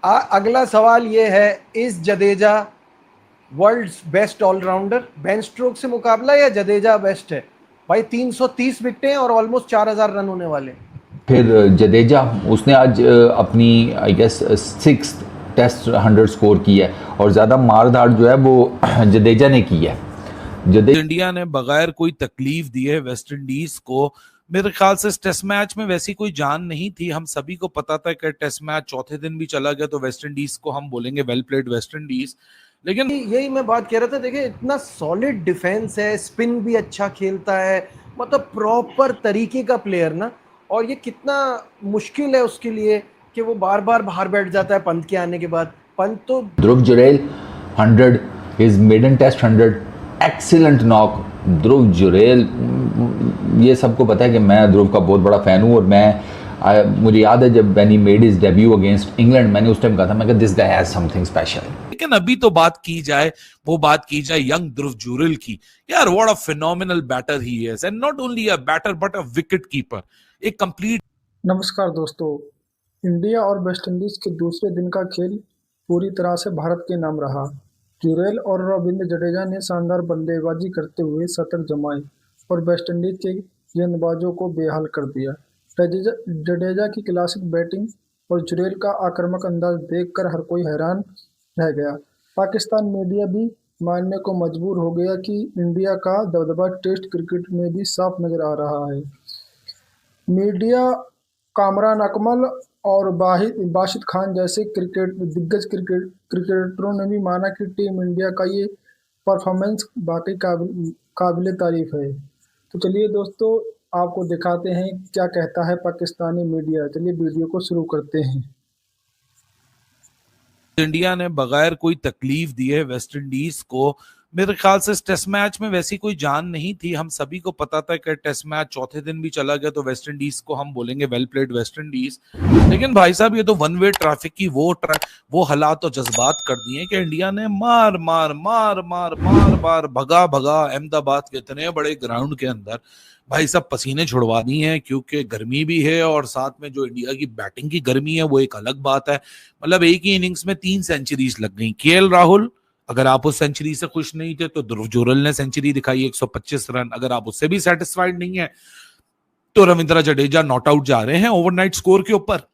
अगला सवाल ये है, इस Jadeja world's best allrounder? Ben Stokes से मुकाबला या जडेजा बेस्ट है? भाई 330 विकेटें और ऑलमोस्ट 4000 रन होने वाले। फिर जडेजा, उसने आज अपनी I guess six test 100 score की है और ज़्यादा मार धाड़ जो है वो जडेजा ने की है। इंडिया ने बगैर कोई तकलीफ दिए वेस्ट इंडीज को, मेरे ख्याल से इस टेस्ट मैच में वैसी कोई जान नहीं थी। हम सभी को पता था कि टेस्ट मैच चौथे दिन भी चला गया तो वेस्ट इंडीज को हम बोलेंगे वेल प्लेड वेस्ट इंडीज, लेकिन यही मैं बात कह रहा था। देखिए, इतना सॉलिड डिफेंस है, स्पिन भी अच्छा खेलता है, मतलब प्रॉपर तरीके का प्लेयर ना। और ये कितना मुश्किल है उसके लिए कि वो बार बार बाहर बैठ जाता है पंत के आने के बाद। पंत तो Dhruv Jurel 100, his maiden test 100, excellent knock. Dhruv Jurel, ये सबको पता है कि मैं ध्रुव का बहुत बड़ा फ़ैन हूँ और मुझे याद है जब when he made his debut against England, मैंने उस टाइम कहा था, मैं this guy has something special. लेकिन अभी तो बात की जाए, वो बात की जाए यंग ध्रुव जुरेल की। यार what a phenomenal batter he is, and not only a batter but a wicket keeper, एक कंप्लीट। नमस्कार दोस्तों। इंडिया और वेस्टइंडीज के दूसरे दिन का खेल पूरी तरह से भारत के नाम रहा। जुरेल और रविंद्र जडेजा ने शानदार बल्लेबाजी करते हुए शतक जमाए और वेस्टइंडीज के गेंदबाजों को बेहाल कर दिया। जडेजा की क्लासिक बैटिंग और जुरेल का आक्रामक अंदाज देखकर हर कोई हैरान रह गया। पाकिस्तान मीडिया भी मानने को मजबूर हो गया कि इंडिया का दबदबा टेस्ट क्रिकेट में भी साफ नजर आ रहा है। मीडिया कामरान अकमल और बाशिद खान जैसे दिग्गज क्रिकेटरों ने भी माना कि टीम इंडिया का ये परफॉर्मेंस वाकई काबिल तारीफ है। तो चलिए दोस्तों, आपको दिखाते हैं क्या कहता है पाकिस्तानी मीडिया। चलिए वीडियो को शुरू करते हैं। इंडिया ने बगैर कोई तकलीफ दिए वेस्ट इंडीज को, मेरे ख्याल से इस टेस्ट मैच में वैसी कोई जान नहीं थी। हम सभी को पता था कि टेस्ट मैच चौथे दिन भी चला गया तो वेस्ट इंडीज को हम बोलेंगे वेल प्लेड वेस्ट इंडीज, लेकिन भाई साहब ये तो वन वे ट्रैफिक की वो हालात और जज्बात कर दिए कि इंडिया ने मार मार मार मार मार मार भगा भगा अहमदाबाद के इतने बड़े ग्राउंड के अंदर भाई साहब पसीने छुड़वा दिए हैं, क्योंकि गर्मी भी है और साथ में जो इंडिया की बैटिंग की गर्मी है वो एक अलग बात है। मतलब एक ही इनिंग्स में 3 सेंचुरीज लग गई। केएल राहुल, अगर आप उस सेंचुरी से खुश नहीं थे तो ध्रुव जुरेल ने सेंचुरी दिखाई 125 रन, अगर आप उससे भी सेटिस्फाइड नहीं है तो रविंद्र जडेजा नॉट आउट जा रहे हैं ओवरनाइट स्कोर के ऊपर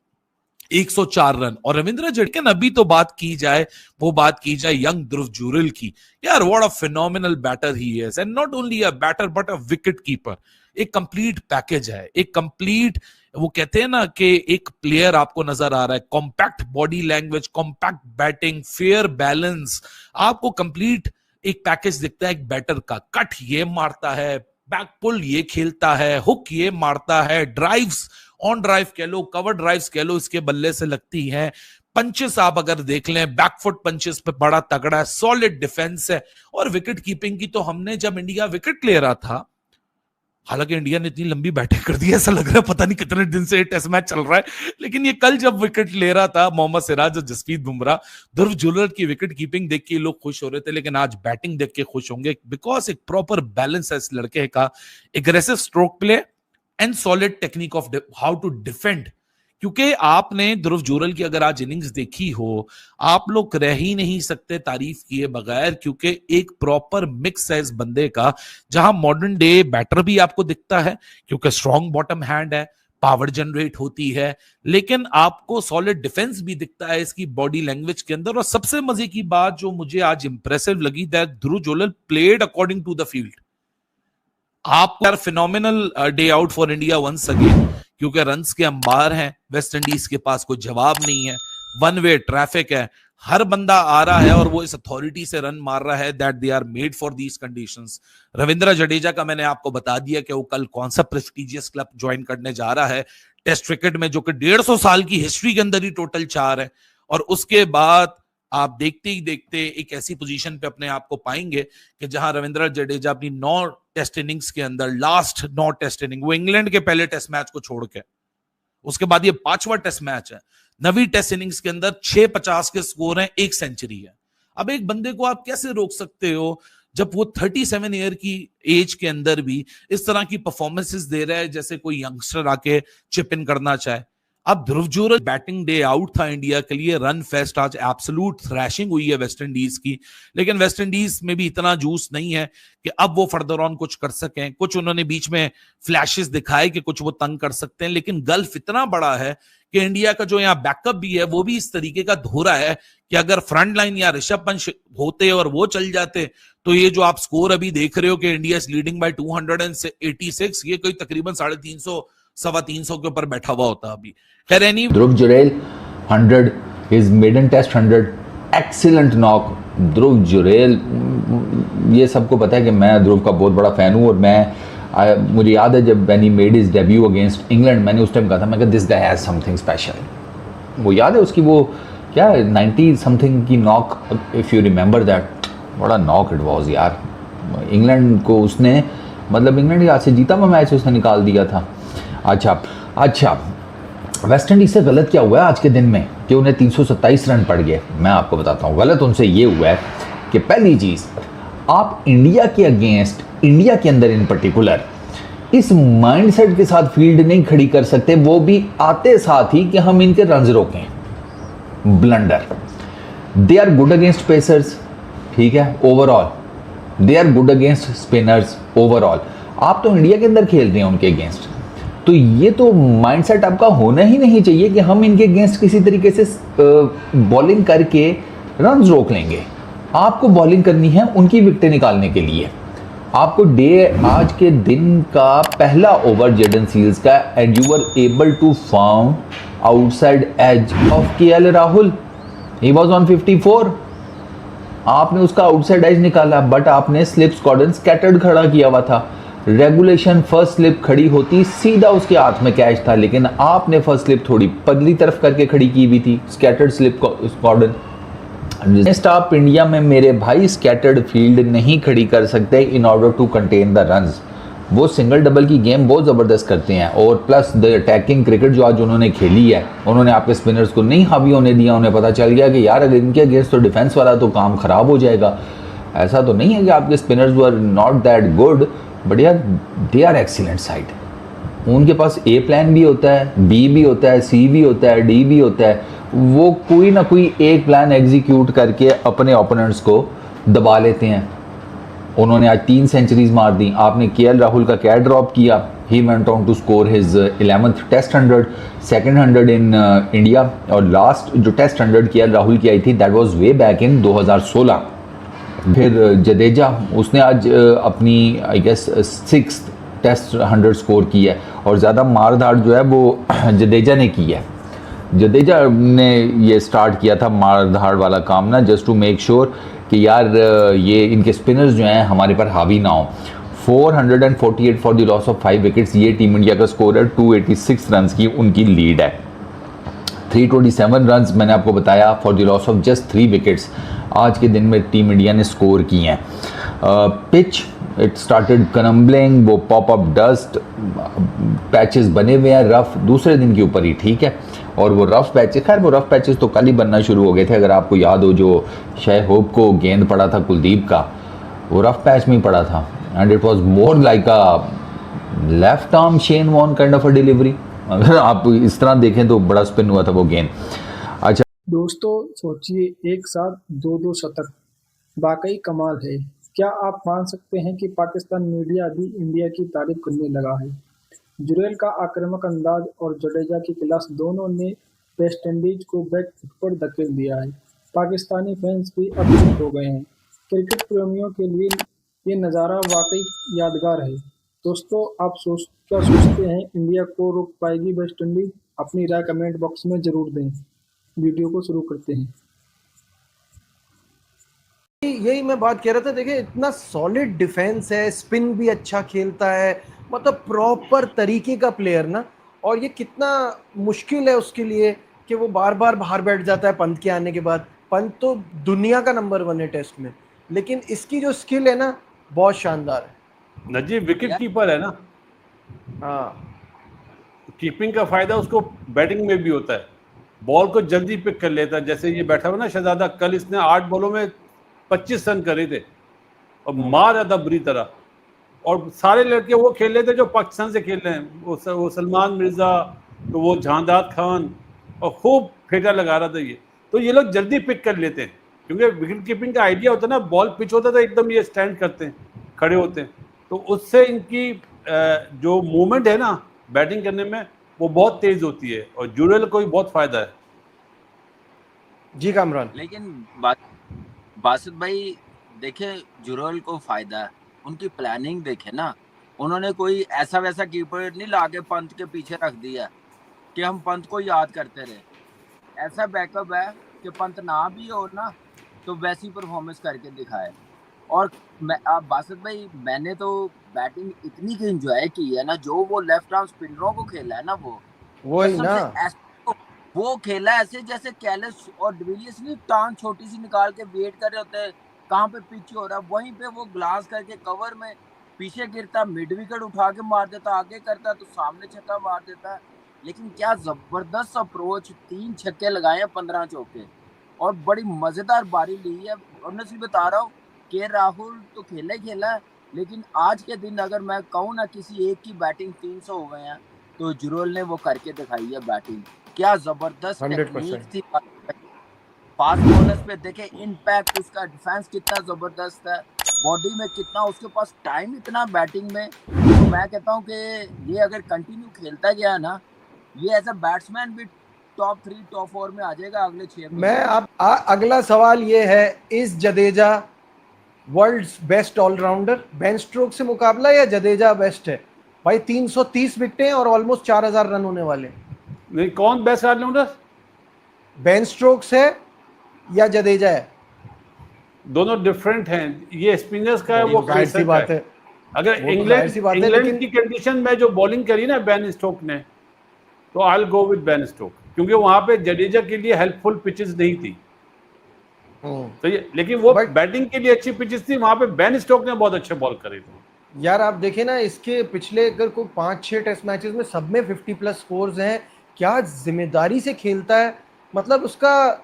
104 रन। और रविंद्र जडेजा, अभी तो बात की जाए, वो बात की जाए यंग ध्रुव जुरेल की। यार what a phenomenal batter he is, and not only a batter but a wicket keeper, एक कंप्लीट पैकेज है, एक कंप्लीट, वो कहते हैं ना कि एक प्लेयर आपको नजर आ रहा है, compact body language, compact batting, fair balance, आपको कंप्लीट एक पैकेज दिखता है एक बैटर का। कट ये मारता है, बैक पुल ये खेलता है, हुक ये मारता है, ड्राइव्स ऑन ड्राइव कह लो, कवर ड्राइव्स कह लो, इसके बल्ले से लगती हैं। पंचेस आप अगर देख लें, बैकफुट पंचेस पे बड़ा तगड़ा है, सॉलिड डिफेंस है। और विकेट कीपिंग की तो हमने जब इंडिया विकेट ले रहा था, हालांकि इंडिया ने इतनी लंबी बैटिंग कर दी ऐसा लग रहा है पता नहीं कितने दिन से टेस्ट मैच चल रहा है, लेकिन ये कल जब विकेट ले रहा था मोहम्मद सिराज और जसप्रीत बुमराह, ध्रुव जुरेल की विकेट कीपिंग देख के लोग खुश हो रहे थे, लेकिन आज बैटिंग देख के खुश होंगे, बिकॉज एक प्रॉपर बैलेंस है इस लड़के का, aggressive stroke play and solid technique of how to defend. क्योंकि आपने ध्रुव जुरेल की अगर आज इनिंग्स देखी हो, आप लोग रह ही नहीं सकते तारीफ किए बगैर, क्योंकि एक प्रॉपर मिक्स है इस बंदे का, जहां मॉडर्न डे बैटर भी आपको दिखता है क्योंकि स्ट्रॉन्ग बॉटम हैंड है, पावर जनरेट होती है, लेकिन आपको सॉलिड डिफेंस भी दिखता है इसकी बॉडी लैंग्वेज के अंदर। और सबसे मजे की बात जो मुझे आज इंप्रेसिव लगी, that Dhruv Jurel played according to the field. आप यार phenomenal day out for India once again, क्योंकि रन्स के अंबार हैं, वेस्ट इंडीज के पास कोई जवाब नहीं है, वन वे ट्रैफिक है, हर बंदा आ रहा है और वो इस अथॉरिटी से रन मार रहा है, that they are made for these conditions. Ravindra Jadeja का मैंने आपको बता दिया कि वो कल कौन सा प्रेस्टिजियस क्लब ज्वाइन करने जा रहा है टेस्ट क्रिकेट में, जो कि 150 साल की हिस्ट्री के अंदर ही टोटल 4 है। और उसके बाद आप देखते ही देखते एक ऐसी पोजीशन पे अपने आप को पाएंगे कि जहां रविंद्र जडेजा अपनी 9 टेस्ट इनिंग्स के अंदर, लास्ट 9 टेस्ट इनिंग, वो इंग्लैंड के पहले टेस्ट मैच को छोड़ के, उसके बाद ये 5वां टेस्ट मैच है, 9वीं टेस्ट इनिंग्स के अंदर 650 के स्कोर हैं, 1 सेंचुरी है। अब एक बंदे को आप कैसे रोक सकते हो जब वो 37 ईयर की एज के अंदर भी इस तरह की परफॉर्मेंसेस दे रहा है, जैसे कोई यंगस्टर आके चिप इन करना चाहे। अब ध्रुव जुरैल बैटिंग डे आउट था इंडिया के लिए, रन फेस्ट, आज एब्सोल्यूट थ्रैशिंग हुई है वेस्ट इंडीज की, लेकिन वेस्ट इंडीज में भी इतना जूस नहीं है कि अब वो फर्दर ऑन कुछ कर सकें। कुछ उन्होंने बीच में फ्लैशेस दिखाए कि कुछ वो तंग कर सकते हैं, लेकिन गल्फ इतना बड़ा है कि इंडिया का जो यहाँ बैकअप भी है वो भी इस तरीके का धोरा है कि अगर फ्रंट लाइन या ऋषभ पंत होते और वो चल जाते तो ये जो आप स्कोर अभी देख रहे हो कि इंडिया इज लीडिंग बाय 286, ये कोई तकरीबन 350 325 के ऊपर बैठा हुआ होता अभी। खैर any Dhruv Jurel 100, his maiden test 100, excellent knock. Dhruv Jurel, ये सबको पता है कि मैं ध्रुव का बहुत बड़ा फ़ैन हूँ, और मुझे याद है जब when he made his debut against England, मैंने उस टाइम कहा था, मैं this guy has something special. वो याद है उसकी वो क्या 90 समथिंग की knock, if you remember that, बड़ा नॉक इट वाज यार। इंग्लैंड को उसने, मतलब इंग्लैंड के हाथ से जीता हुआ मैच उसने निकाल दिया था। अच्छा, वेस्ट इंडीज से गलत क्या हुआ है आज के दिन में कि उन्हें 327 रन पड़ गए? मैं आपको बताता हूँ। गलत उनसे ये हुआ है कि पहली चीज़, आप इंडिया के अगेंस्ट, इंडिया के अंदर इन पर्टिकुलर, इस माइंडसेट के साथ फील्ड नहीं खड़ी कर सकते, वो भी आते साथ ही कि हम इनके रन्स रोकें। Blunder. They are good against pacers, ठीक है, overall they are good against spinners overall. आप तो इंडिया के अंदर खेल रहे हैं उनके अगेंस्ट, तो ये तो माइंडसेट आपका होना ही नहीं चाहिए कि हम इनके अगेंस्ट किसी तरीके से बॉलिंग करके रन्स रोक लेंगे। आपको बॉलिंग करनी है उनकी विकेटें निकालने के लिए। आपको आज के दिन का पहला ओवर जेडन सील्स का, and you were able to found outside edge of KL Rahul, he was on 54। आपने उसका आउटसाइड एज निकाला, बट आपने स्लिप स्क्वाड्रन स्कैटर्ड खड़ा किया हुआ था। रेगुलेशन फर्स्ट स्लिप खड़ी होती सीधा उसके हाथ में कैच था, लेकिन आपने फर्स्ट स्लिप थोड़ी पगली तरफ करके खड़ी की हुई थी, स्कैटर्ड स्लिप स्क्वाड्रन। आप इंडिया में मेरे भाई स्कैटर्ड फील्ड नहीं खड़ी कर सकते in order to contain the runs. वो सिंगल डबल की गेम बहुत ज़बरदस्त करते हैं, और प्लस द अटैकिंग क्रिकेट जो आज उन्होंने खेली है, उन्होंने आपके स्पिनर्स को नहीं हावी होने दिया। उन्हें पता चल गया कि यार अगर इनके अगेंस्ट तो डिफेंस वाला तो काम ख़राब हो जाएगा। ऐसा तो नहीं है कि आपके spinners were not that good, but यार दे आर एक्सीलेंट साइड। उनके पास ए प्लान भी होता है, बी भी होता है, सी भी होता है, डी भी होता है। वो कोई ना कोई एक प्लान एग्जीक्यूट करके अपने ओपोनेंट्स को दबा लेते हैं। उन्होंने आज 3 सेंचुरीज मार दी। आपने केएल राहुल का क्या ड्रॉप किया? He went on to score his 11th test 100, second 100 in India, और लास्ट जो टेस्ट 100 केएल राहुल की आई थी that was way back in 2016। फिर जडेजा, उसने आज अपनी I guess 6th test 100 score की है, और ज़्यादा मार धाड़ जो है वो जडेजा ने की है। जडेजा ने ये स्टार्ट किया था मार धाड़ वाला काम ना, जस्ट टू मेक श्योर कि यार ये इनके स्पिनर्स जो हैं हमारे पर हावी ना हो। 448 for the loss of 5 wickets, ये टीम इंडिया का स्कोर है। 286 रन की उनकी लीड है। 327 रन मैंने आपको बताया for the loss of just 3 wickets आज के दिन में टीम इंडिया ने स्कोर किए हैं। पिच इट स्टार्टेड क्रम्बलिंग, वो पॉप अप डस्ट पैचेस बने हुए हैं रफ दूसरे दिन के ऊपर ही, ठीक है। और वो रफ पैचेस, खैर वो रफ पैचेस तो कल ही बनना शुरू हो गए थे। अगर आपको याद हो, जो शायद होप को गेंद पड़ा था कुलदीप का, वो रफ पैच में ही पड़ा था, and it was more like a left arm Shane Warne kind of a delivery. अगर आप इस तरह देखें तो बड़ा स्पिन हुआ था वो गेंद। अच्छा दोस्तों सोचिए, एक साथ 2-2 शतक, वाकई कमाल है। क्या आप मान सकते हैं कि पाकिस्तान मीडिया भी इंडिया की तारीफ करने लगा है? जुरैल का आक्रामक अंदाज और जडेजा की क्लास दोनों ने वेस्ट इंडीज को बैक फुट पर धकेल दिया है। पाकिस्तानी फैंस भी अपसेट हो गए हैं। क्रिकेट प्रेमियों के लिए ये नज़ारा वाकई यादगार है। दोस्तों आप क्या सोचते हैं, इंडिया को रोक पाएगी वेस्ट इंडीज? अपनी राय कमेंट बॉक्स में ज़रूर दें। वीडियो को शुरू करते हैं। यही मैं बात कह रहा था। देखिए इतना सॉलिड डिफेंस है, स्पिन भी अच्छा खेलता है, मतलब प्रॉपर तरीके का प्लेयर ना। और ये कितना मुश्किल है उसके लिए कि वो बार बार बाहर बैठ जाता है पंत के आने के बाद। पंत तो दुनिया का नंबर 1 है टेस्ट में, लेकिन इसकी जो स्किल है ना बहुत शानदार है। नजीब विकेट कीपर है ना, हाँ, कीपिंग का फायदा उसको बैटिंग में भी होता है। बॉल को जल्दी पिक कर लेता है। जैसे ये बैठा हुआ ना शहजादा, कल इसने 8 बॉलों में 25 रन करे थे और मार रहा था बुरी तरह। और सारे लड़के वो खेल रहे थे जो पाकिस्तान से खेल रहे हैं, वो सलमान मिर्जा, तो वो जहांदार खान और खूब फेंका लगा रहा था ये, तो ये लोग जल्दी पिक कर लेते हैं क्योंकि विकेट कीपिंग का आइडिया होता है ना, बॉल पिच होता था एकदम ये स्टैंड करते हैं, खड़े होते हैं, तो उससे इनकी जो मूवमेंट है ना बैटिंग करने में वो बहुत तेज होती है और जुरेल को भी बहुत फायदा है। जी कामरान। लेकिन बासित भाई देखे, जुरल को फायदा है, उनकी प्लानिंग देखे ना, उन्होंने कोई ऐसा वैसा कीपर नहीं लाके पंत के पीछे रख दिया कि हम पंत को याद करते रहे। ऐसा बैकअप है कि पंत ना भी हो ना तो वैसी परफॉर्मेंस करके दिखाए। और आप बासित भाई, मैंने तो बैटिंग इतनी की एंजॉय की है ना, जो वो लेफ्ट आर्म स्पिनरों को खेला है ना, वही ना, वो खेला ऐसे जैसे कैलिस और डिविलियर्स नहीं टांग छोटी सी निकाल के वेट कर रहे होते हैं कहाँ पे पिच हो रहा है, वहीं पे वो ग्लास करके कवर में पीछे गिरता, मिड विकेट उठा के मार देता, आगे करता तो सामने छक्का मार देता। लेकिन क्या जबरदस्त अप्रोच, 3 छक्के लगाए हैं, 15 चौके, और बड़ी मजेदार बारी ली है। ऑनेस्टली बता रहा हूँ, के राहुल तो खेला ही खेला है, लेकिन आज के दिन अगर मैं कहूँ ना किसी एक की बैटिंग 300 हो गए हैं तो जुरल ने वो करके दिखाई है बैटिंग। क्या जबरदस्त 100%। टेक्निक थी फास्ट बॉलर्स पे, देखे इम्पैक्ट उसका, डिफेंस कितना जबरदस्त है, बॉडी में कितना उसके पास टाइम इतना बैटिंग में। तो मैं कहता हूँ कि ये अगर कंटिन्यू खेलता गया ना, ये एज अ बैट्समैन भी टॉप 3 टॉप 4 में आ जाएगा अगले 6 महीने। मैं अब अगला सवाल ये है, इस Jadeja world's best allrounder? Ben Stokes से मुकाबला या जडेजा बेस्ट है? भाई 330 विकेटें और ऑलमोस्ट 4000 रन होने वाले। नहीं, कौन बेस्ट ऑलराउंडर? बेन स्ट्रोक्स है या जडेजा है? दोनों डिफरेंट हैं, ये स्पिनर्स का है, वो जाहिर सी बात है। अगर वो तो जाहिर सी बात है, लेकिन की कंडीशन में जो बॉलिंग करी ना बेन स्टोक ने, तो I will go with Ben Stokes, क्योंकि वहां पे जडेजा के लिए हेल्पफुल पिचेस नहीं थी। तो ये, लेकिन वो बैटिंग के लिए अच्छी पिचेस थी, वहां पे बेन स्टोक ने बहुत अच्छे बॉल करे थे। यार आप देखें ना, इसके पिछले अगर कोई 5-6 टेस्ट मैचेस में सब में 50+ स्कोर्स हैं। क्या जिम्मेदारी से खेलता है, मतलब उसका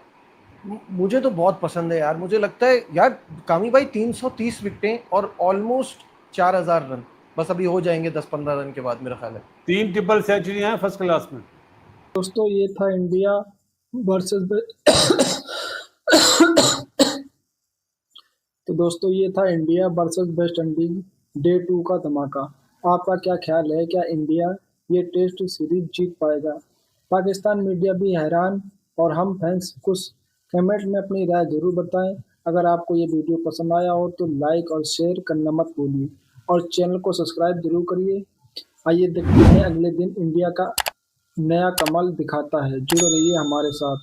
मुझे तो बहुत पसंद है यार। मुझे लगता है यार कामी भाई 330 विकेटें और ऑलमोस्ट 4000 रन, बस अभी हो जाएंगे 10-15 रन के बाद मेरा ख्याल है। 3 ट्रिपल सेंचुरी हैं फर्स्ट क्लास में। दोस्तों ये था इंडिया वर्सेस तो दोस्तों ये था India versus West Indies day 2 का धमाका। आपका क्या ख्याल है, क्या इंडिया ये टेस्ट सीरीज जीत पाएगा? पाकिस्तान मीडिया भी हैरान और हम फैंस खुश। कमेंट में अपनी राय जरूर बताएं। अगर आपको ये वीडियो पसंद आया हो तो लाइक और शेयर करना मत भूलिए और चैनल को सब्सक्राइब जरूर करिए। आइए देखते हैं अगले दिन इंडिया का नया कमाल दिखाता है। जुड़े रहिए हमारे साथ।